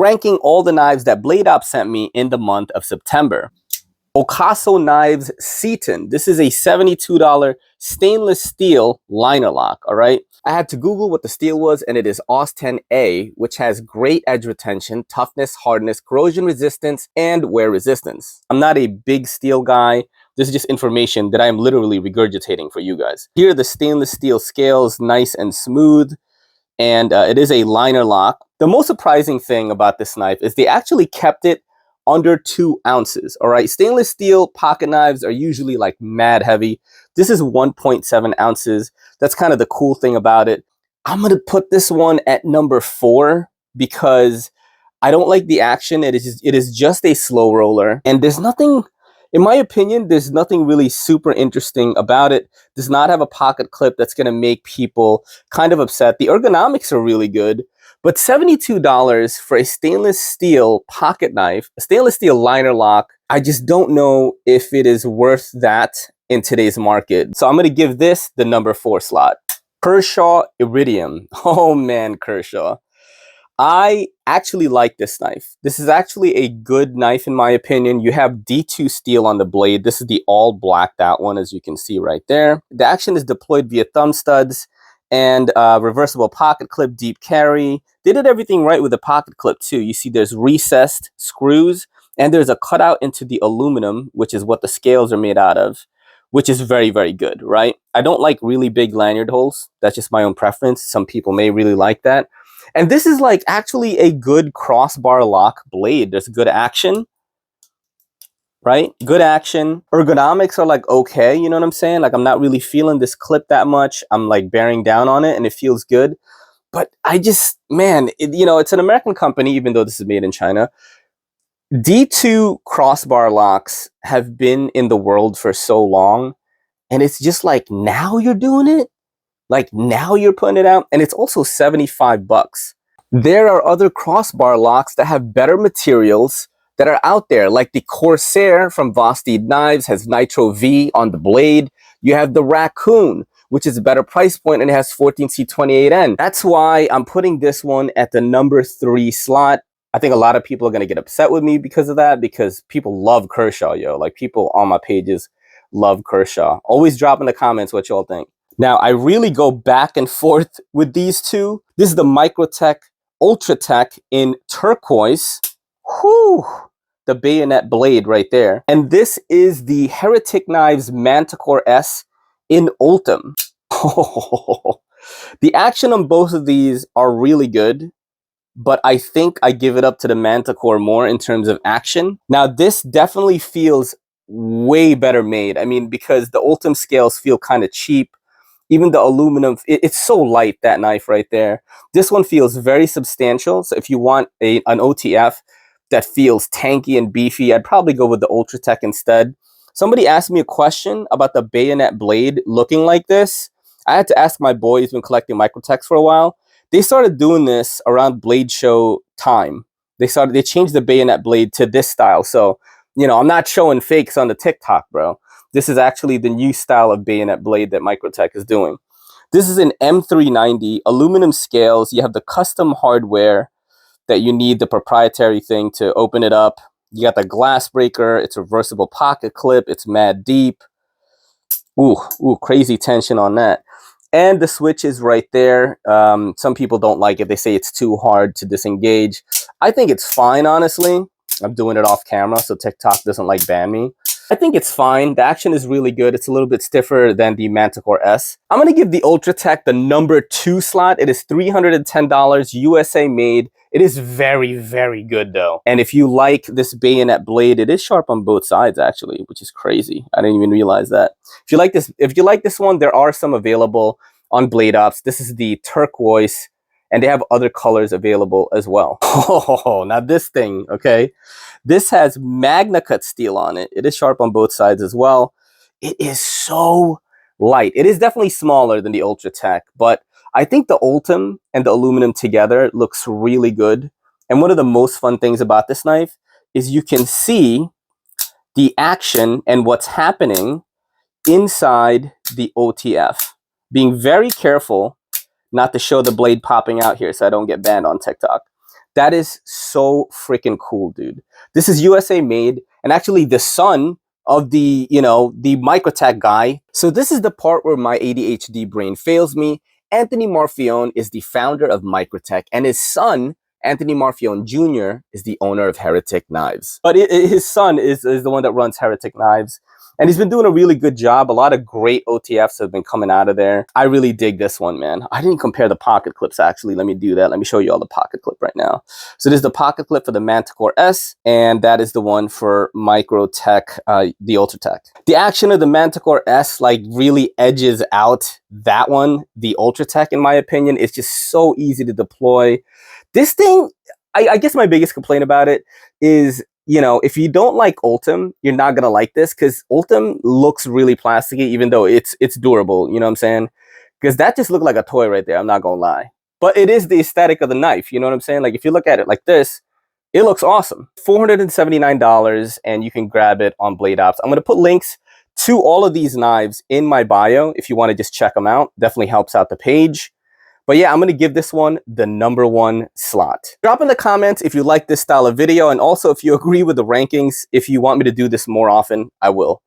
ranking all the knives that Bladeops sent me in the month of September. Ocaso Knives Seaton. This is a $72 stainless steel liner lock, all right? I had to Google what the steel was, and it is AUS-10A, which has great edge retention, toughness, hardness, corrosion resistance, and wear resistance. I'm not a big steel guy. This is just information that I am literally regurgitating for you guys. Here are the stainless steel scales, nice and smooth, and it is a liner lock. The most surprising thing about this knife is they actually kept it under 2 ounces, all right? Stainless steel pocket knives are usually like mad heavy. This is 1.7 ounces. That's kind of the cool thing about it. I'm gonna put this one at number 4 because I don't like the action. It is just a slow roller, and there's nothing, in my opinion, there's nothing really super interesting about it. Does not have a pocket clip that's gonna make people kind of upset. The ergonomics are really good. But $72 for a stainless steel pocket knife, a stainless steel liner lock, I just don't know if it is worth that in today's market. So I'm going to give this the number 4 slot. Kershaw Iridium. Oh man, Kershaw. I actually like this knife. This is actually a good knife in my opinion. You have D2 steel on the blade. This is the all blacked out one, as you can see right there. The action is deployed via thumb studs and reversible pocket clip, deep carry. They did everything right with the pocket clip too. You see there's recessed screws and there's a cutout into the aluminum, which is what the scales are made out of, which is very, very good, right? I don't like really big lanyard holes. That's just my own preference. Some people may really like that. And this is like actually a good crossbar lock blade. There's good action, right? Good action. Ergonomics are like okay, you know what I'm saying? Like I'm not really feeling this clip that much. I'm like bearing down on it and it feels good. But I just, man, you know, it's an American company, even though this is made in China. D2 crossbar locks have been in the world for so long. And it's just like, now you're doing it? Like now you're putting it out? And it's also 75 bucks. There are other crossbar locks that have better materials that are out there, like the Corsair from Vosteed Knives has Nitro V on the blade. You have the Raccoon, which is a better price point, and it has 14C28N. That's why I'm putting this one at the number 3 slot. I think a lot of people are going to get upset with me because of that, because people love Kershaw, yo. Like people on my pages love Kershaw. Always drop in the comments what y'all think. Now, I really go back and forth with these two. This is the Microtech Ultratech in Turquoise. Whew! The bayonet blade right there. And this is the Heretic Knives Manticore S in Ultem. The action on both of these are really good, but I think I give it up to the Manticore more in terms of action. Now, this definitely feels way better made. I mean, because the Ultem scales feel kind of cheap. Even the aluminum, it's so light, that knife right there. This one feels very substantial. So if you want an OTF that feels tanky and beefy, I'd probably go with the Ultratech instead. Somebody asked me a question about the bayonet blade looking like this. I had to ask my boy who's been collecting Microtechs for a while. They started doing this around Blade Show time. They changed the bayonet blade to this style. So, you know, I'm not showing fakes on the TikTok, bro. This is actually the new style of bayonet blade that Microtech is doing. This is an M390, aluminum scales. You have the custom hardware that you need, the proprietary thing to open it up. You got the glass breaker. It's a reversible pocket clip. It's mad deep. Ooh, crazy tension on that. And the switch is right there. Some people don't like it. They say it's too hard to disengage. I think it's fine, honestly. I'm doing it off camera, so TikTok doesn't like ban me. I think it's fine. The action is really good. It's a little bit stiffer than the Manticore S. I'm going to give the Ultratech the number 2 slot. It is $310, USA made. It is very, very good though. And if you like this bayonet blade, it is sharp on both sides actually, which is crazy. I didn't even realize that. If you like this one, there are some available on Bladeops. This is the Turquoise, and they have other colors available as well. Oh, now this thing, okay? This has Magna Cut steel on it. It is sharp on both sides as well. It is so light. It is definitely smaller than the Ultratech, but I think the Ultem and the aluminum together looks really good. And one of the most fun things about this knife is you can see the action and what's happening inside the OTF. Being very careful not to show the blade popping out here so I don't get banned on TikTok. That is so freaking cool, dude. This is USA made, and actually the son of the, you know, the Microtech guy. So this is the part where my ADHD brain fails me. Anthony Marfione is the founder of Microtech, and his son, Anthony Marfione Jr., is the owner of Heretic Knives. But his son is the one that runs Heretic Knives. And he's been doing a really good job. A lot of great OTFs have been coming out of there. I really dig this one, man. I didn't compare the pocket clips, actually. Let me do that. Let me show you all the pocket clip right now. So this is the pocket clip for the Manticore S, and that is the one for Microtech, the Ultratech. The action of the Manticore S like really edges out that one, the Ultratech, in my opinion. It's just so easy to deploy. This thing, I guess my biggest complaint about it is, you know, if you don't like Ultem, you're not going to like this, because Ultem looks really plasticky, even though it's durable, you know what I'm saying? Because that just looked like a toy right there, I'm not going to lie. But it is the aesthetic of the knife, you know what I'm saying? Like, if you look at it like this, it looks awesome. $479, and you can grab it on Bladeops. I'm going to put links to all of these knives in my bio if you want to just check them out. Definitely helps out the page. But yeah, I'm going to give this one the #1 slot. Drop in the comments if you like this style of video, and also if you agree with the rankings. If you want me to do this more often, I will.